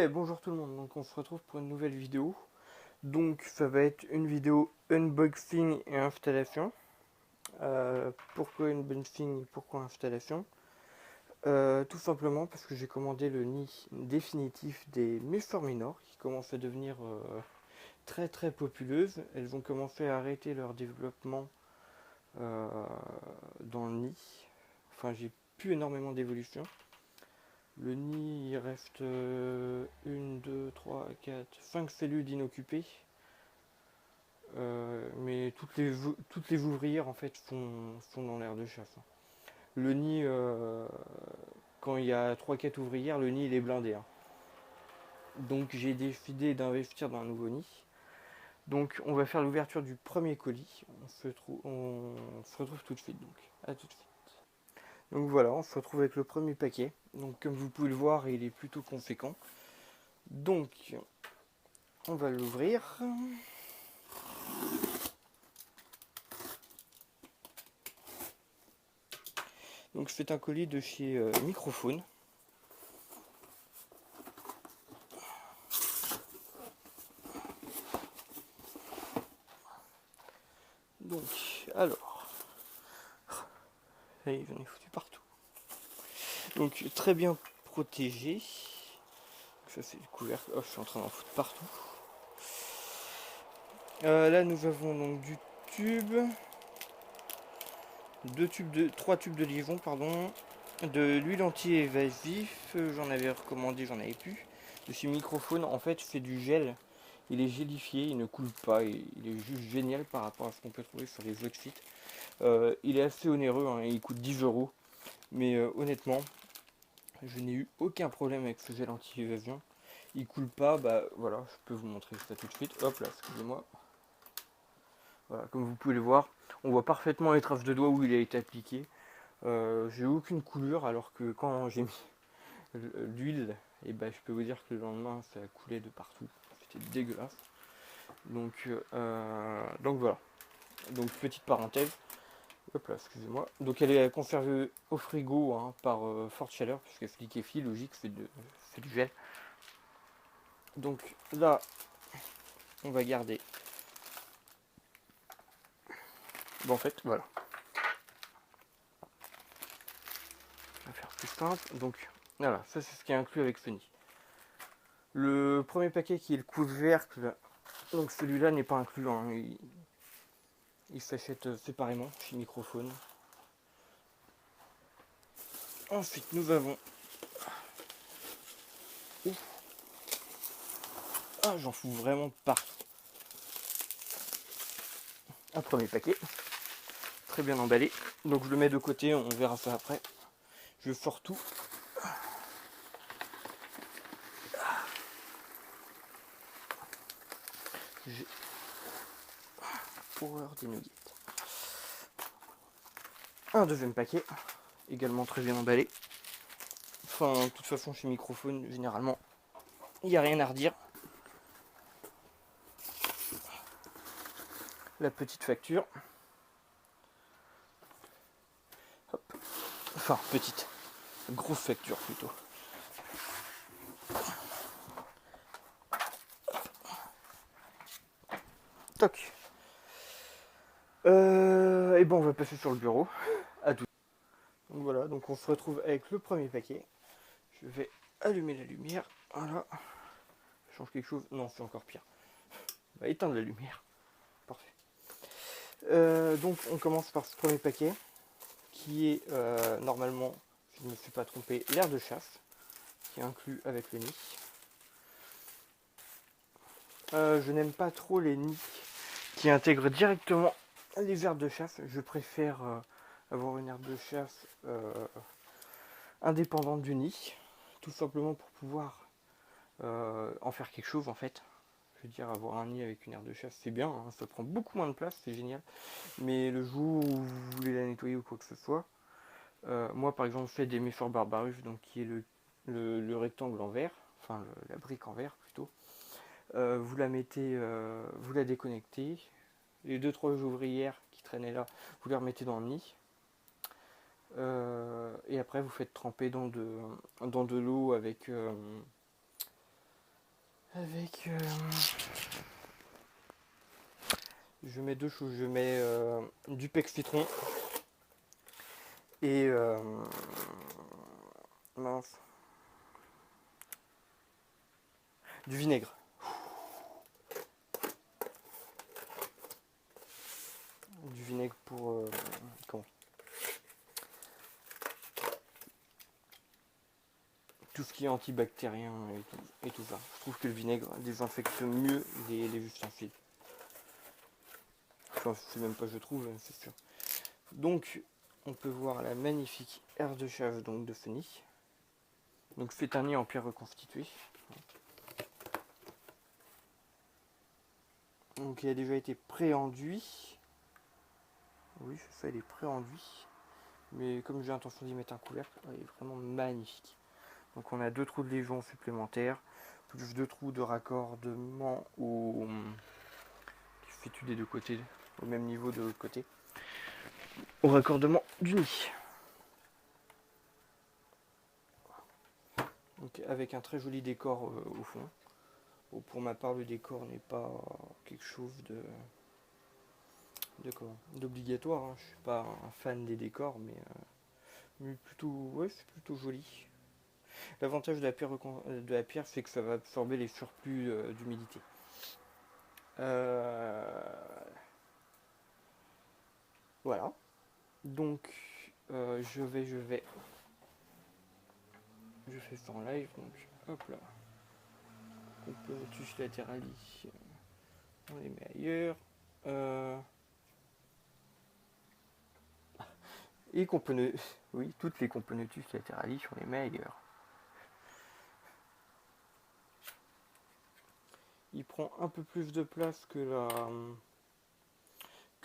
Ouais, bonjour tout le monde, donc on se retrouve pour une nouvelle vidéo. Donc ça va être une vidéo unboxing et installation. Pourquoi unboxing et pourquoi installation? Tout simplement parce que j'ai commandé le nid définitif des Mefort-Minor qui commence à devenir très très populeuses. Elles vont commencer à arrêter leur développement euh, dans le nid. Enfin, j'ai plus énormément d'évolution. Le nid, il reste 1, 2, 3, 4, 5 cellules inoccupées. Mais toutes les ouvrières en fait sont dans l'air de chasse. Le nid, quand il y a trois quatre ouvrières, le nid il est blindé. Donc j'ai décidé d'investir dans un nouveau nid. Donc on va faire l'ouverture du premier colis. On se retrouve tout de suite donc. À tout de suite. Donc voilà, on se retrouve avec le premier paquet. Donc comme vous pouvez le voir, il est plutôt conséquent. Donc on va l'ouvrir. Donc c'est un colis de chez Microphone. Donc, alors, là, j'en ai foutu partout. Donc très bien protégé. Ça c'est le couvercle. Oh, je suis en train d'en foutre partout. Là nous avons donc du tube, trois tubes de liaison, pardon, de l'huile anti-évasif. J'en avais recommandé, j'en avais plus. De chez Microphone, en fait, c'est du gel. Il est gélifié, il ne coule pas, il est juste génial par rapport à ce qu'on peut trouver sur les autres sites. Il est assez onéreux, hein, il coûte 10 euros. Mais honnêtement, je n'ai eu aucun problème avec ce gel anti-évasion. Il coule pas, bah voilà, je peux vous montrer ça tout de suite. Hop là, excusez-moi. Voilà, comme vous pouvez le voir, on voit parfaitement les traces de doigts où il a été appliqué. J'ai aucune coulure, alors que quand j'ai mis l'huile, et bah, je peux vous dire que le lendemain ça coulait de partout. C'était dégueulasse. Donc voilà. Donc petite parenthèse. Hop là, excusez-moi. Donc elle est conservée au frigo, hein, par forte chaleur, puisqu'elle se liquéfie, logique, c'est du gel. Donc là, on va garder. Bon, en fait, voilà. On va faire plus simple. Donc voilà, ça c'est ce qui est inclus avec ce nid. Le premier paquet qui est le couvercle, donc celui-là n'est pas inclus, hein, il s'achète séparément chez Microphone. Ensuite, nous avons. Ouf. Ah, j'en fous vraiment partout. Un premier paquet, très bien emballé. Donc je le mets de côté, on verra ça après. Je sors tout. J'ai horreur des nuggets. Un deuxième paquet, également très bien emballé. Enfin, de toute façon, chez Microphone, généralement, il n'y a rien à redire. La petite facture. Hop. Enfin, petite. Grosse facture plutôt. Toc. Et bon, on va passer sur le bureau. À tout. Donc voilà, donc on se retrouve avec le premier paquet. Je vais allumer la lumière. Voilà. Je change quelque chose. Non, c'est encore pire. On va éteindre la lumière. Parfait. Donc on commence par ce premier paquet qui est normalement, si je ne me suis pas trompé, l'air de chasse qui est inclus avec le nid. Je n'aime pas trop les nids qui intègrent directement les aires de chasse. Je préfère avoir une aire de chasse indépendante du nid, tout simplement pour pouvoir en faire quelque chose en fait. Je veux dire, avoir un nid avec une aire de chasse, c'est bien, hein, ça prend beaucoup moins de place, c'est génial. Mais le jour où vous voulez la nettoyer ou quoi que ce soit, moi par exemple, je fais des Mefort Barbarus, donc qui est le rectangle en verre, enfin la brique en verre plutôt. Vous la mettez, vous la déconnectez. Les 2-3 ouvrières qui traînaient là, vous les remettez dans le nid. Et après, vous faites tremper dans de l'eau avec avec je mets deux choses, je mets du pec citron et mince, du vinaigre. Du vinaigre pour comment, tout ce qui est antibactérien et tout ça. Je trouve que le vinaigre désinfecte mieux les ustensiles. Enfin, c'est même pas je trouve, c'est sûr. Donc, on peut voir la magnifique aire de chave donc de Feni. Donc fait un nid en pierre reconstituée. Donc il a déjà été pré-enduit. Oui, c'est ça, il est pré-enduit. Mais comme j'ai l'intention d'y mettre un couvercle, il est vraiment magnifique. Donc on a 2 trous de légion supplémentaires, plus 2 trous de raccordement qui se situent des deux côtés, au même niveau de l'autre côté, au raccordement du nid. Donc avec un très joli décor au fond. Bon, pour ma part, le décor n'est pas quelque chose d'obligatoire. Hein. Je suis pas un fan des décors, mais plutôt, ouais, c'est plutôt joli. L'avantage de la pierre, c'est que ça va absorber les surplus d'humidité. Voilà. Donc, je fais ça en live. Donc, hop là. Componentus lateralis, on les met ailleurs. Et oui, toutes les componentus lateralis, on les met ailleurs. Il prend un peu plus de place que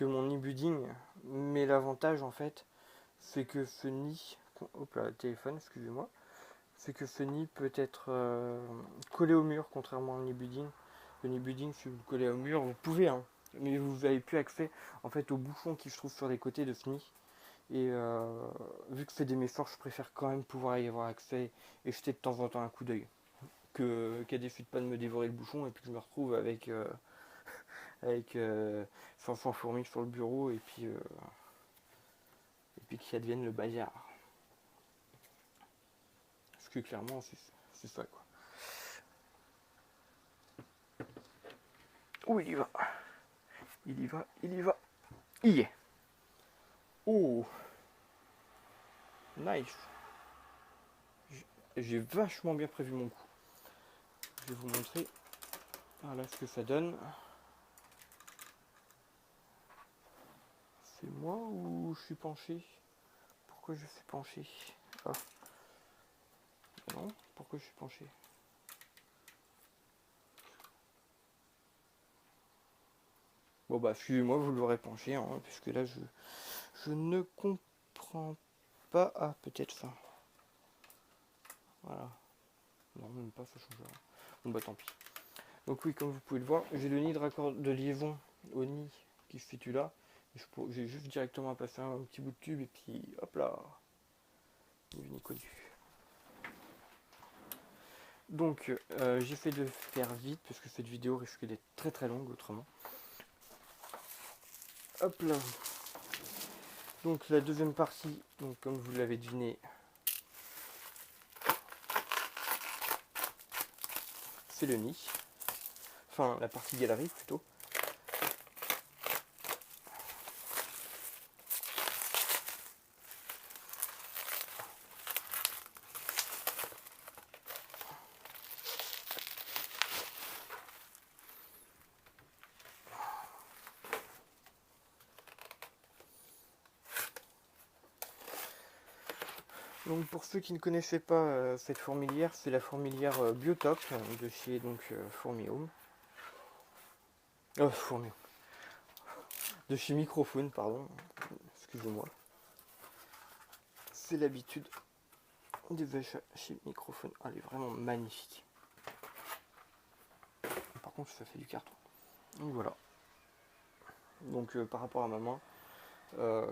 mon e-budding, mais l'avantage en fait, c'est que ce nid, hop là, téléphone, excusez-moi, c'est que ce nid peut être collé au mur, contrairement à un e-budding. Le e-budding, si vous le collez au mur, vous pouvez, hein, mais vous n'avez plus accès en fait aux bouchons qui se trouvent sur les côtés de ce nid. Et vu que c'est des méforts, je préfère quand même pouvoir y avoir accès et jeter de temps en temps un coup d'œil. Qu'elle décide pas de me dévorer le bouchon et puis que je me retrouve avec 500 fourmis sur le bureau et puis qu'il advienne le bazar. Parce que clairement c'est ça quoi. Oh, il y va. Il y va, il y va. Il y est. Oh, nice. J'ai vachement bien prévu mon coup. Je vais vous montrer voilà ce que ça donne. C'est moi ou je suis penché? Pourquoi je suis penché? Ah. Non, pourquoi je suis penché? Bon bah excusez-moi, vous l'aurez penché, hein, puisque là je ne comprends pas. Ah, peut-être ça. Voilà. Non, même pas, ça change rien. Bon bah tant pis. Donc oui, comme vous pouvez le voir, j'ai le nid de raccord de liaison au nid qui se situe là. J'ai juste directement à passer un petit bout de tube et puis hop là, il est venu connu. Donc j'essaie de faire vite parce que cette vidéo risque d'être très très longue autrement. Hop là. Donc la deuxième partie, donc comme vous l'avez deviné, c'est le nid. Enfin la partie galerie plutôt. Donc pour ceux qui ne connaissaient pas cette fourmilière, c'est la fourmilière Biotop de chez donc Fourmi-Home. Fourmi-Home. De chez Microphone, pardon. Excusez-moi. C'est l'habitude des achats chez Microphone. Ah, elle est vraiment magnifique. Par contre, ça fait du carton. Donc voilà. Donc par rapport à ma main,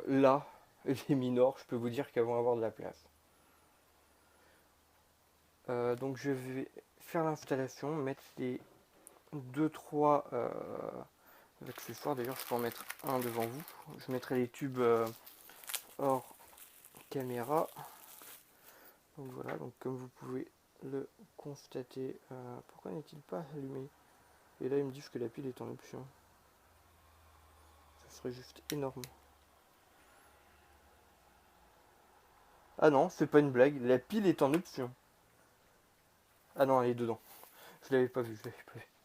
là, les minors, je peux vous dire qu'elles vont avoir de la place. Donc je vais faire l'installation, mettre les 2-3 accessoires. D'ailleurs je peux en mettre un devant vous. Je mettrai les tubes hors caméra. Donc voilà, donc comme vous pouvez le constater, pourquoi n'est-il pas allumé? Et là ils me disent que la pile est en option. Ça serait juste énorme. Ah non, c'est pas une blague, la pile est en option. Ah non, elle est dedans. Je l'avais pas vu,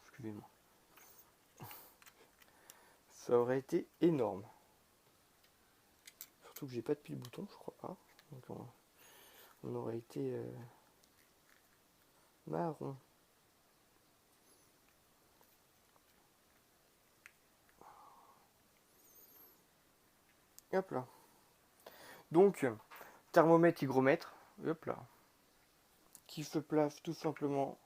excusez-moi. Ça aurait été énorme. Surtout que j'ai pas de pile bouton, je crois pas. Donc on aurait été marron. Hop là. Donc, thermomètre, hygromètre. Hop là. Qui se place tout simplement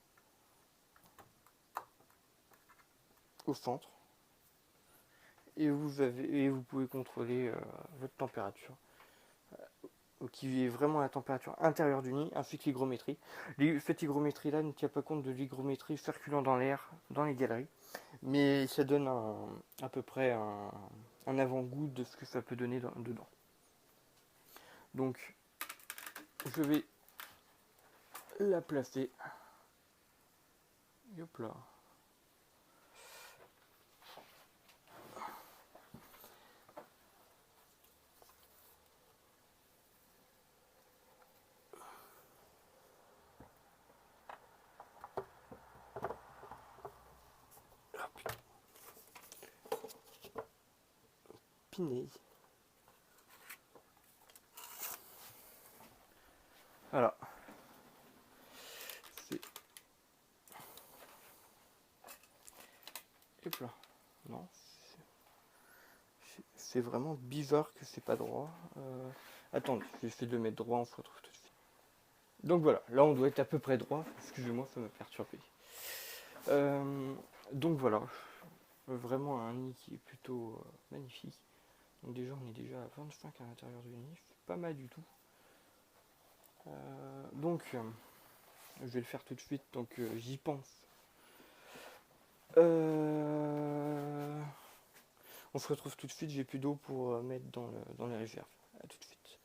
au centre. Et vous pouvez contrôler votre température. Qui est vraiment la température intérieure du nid, ainsi que l'hygrométrie. Cette hygrométrie là ne tient pas compte de l'hygrométrie circulant dans l'air, dans les galeries. Mais ça donne à peu près un avant-goût de ce que ça peut donner dedans. Donc, je vais la placer. Hop là. Piné. Voilà. Hop là. Non. C'est vraiment bizarre que c'est pas droit. Attendez, j'essaie de le mettre droit, on se retrouve tout de suite. Donc voilà, là on doit être à peu près droit. Excusez-moi, ça m'a perturbé. Donc voilà, vraiment un nid qui est plutôt magnifique. Donc déjà on est déjà à 25 à l'intérieur du nid, c'est pas mal du tout. Donc je vais le faire tout de suite, donc j'y pense. On se retrouve tout de suite, j'ai plus d'eau pour mettre dans les réserves. A tout de suite.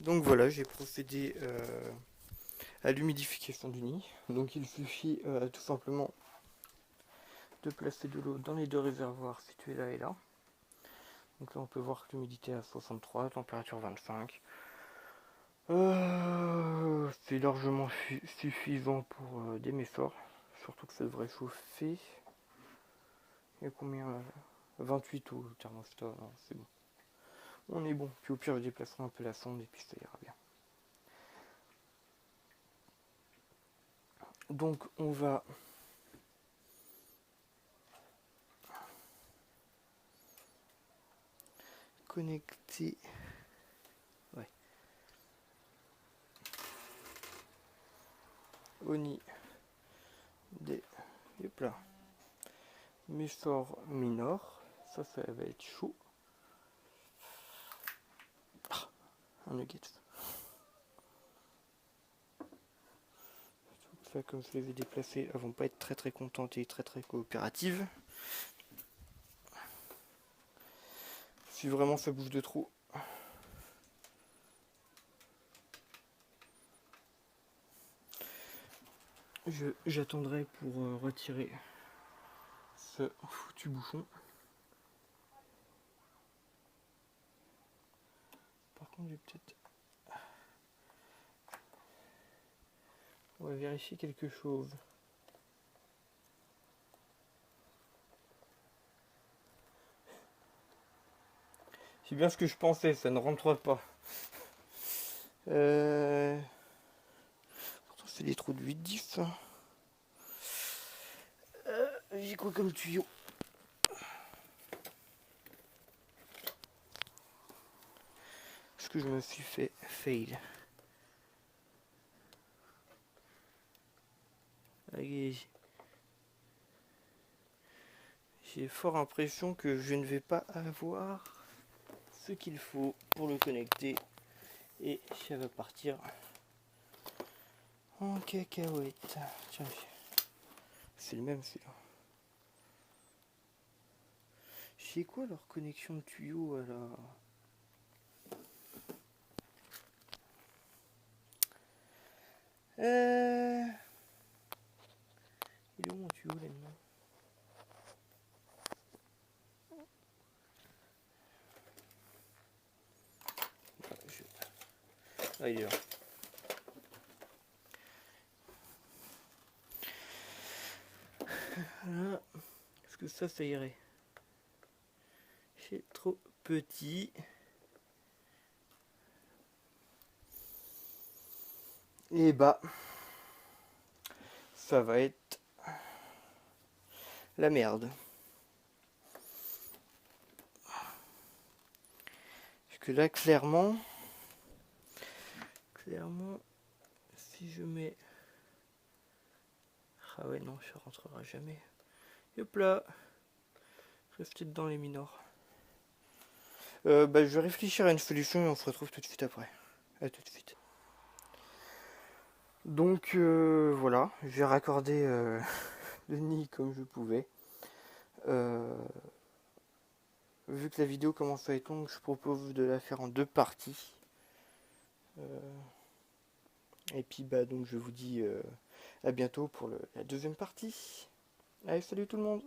Donc voilà, j'ai procédé à l'humidification du nid. Donc il suffit tout simplement de placer de l'eau dans les deux réservoirs situés là et là. Donc là on peut voir que l'humidité est à 63, température 25. C'est largement suffisant pour des méforts. Surtout que ça devrait chauffer. Il y a combien 28 au thermostat, non, c'est bon. On est bon. Puis au pire je déplacerai un peu la sonde et puis ça ira bien. Donc on va connecter au nid des méforts minors. Ça va être chaud. Un nugget. Ça, comme je les ai déplacés, elles vont pas être très contentes et très coopératives. Si vraiment ça bouge de trop, j'attendrai pour retirer ce foutu bouchon. Par contre, j'ai peut-être... On va vérifier quelque chose. C'est bien ce que je pensais, ça ne rentre pas. Pourtant, c'est des trous de 8-10. J'ai quoi comme tuyau? Est-ce que je me suis fait fail? Allez. J'ai fort l'impression que je ne vais pas avoir ce qu'il faut pour le connecter Et ça va partir en cacahuète. Tiens, c'est le même celui-là. C'est quoi leur connexion de tuyau à la... Il est où mon tuyau là-dedans? Ah, il est là. Voilà. Est-ce que ça irait? C'est trop petit. Et bah, ça va être la merde. Parce que là, clairement, si je mets... Ah ouais, non, ça rentrera jamais. Hop là. Restez dedans les minors. Bah, je vais réfléchir à une solution et on se retrouve tout de suite après. À tout de suite. Donc voilà, j'ai raccordé le nid comme je pouvais. Vu que la vidéo commence à être longue, je propose de la faire en 2 parties. Et puis bah donc je vous dis à bientôt pour la deuxième partie. Allez, salut tout le monde!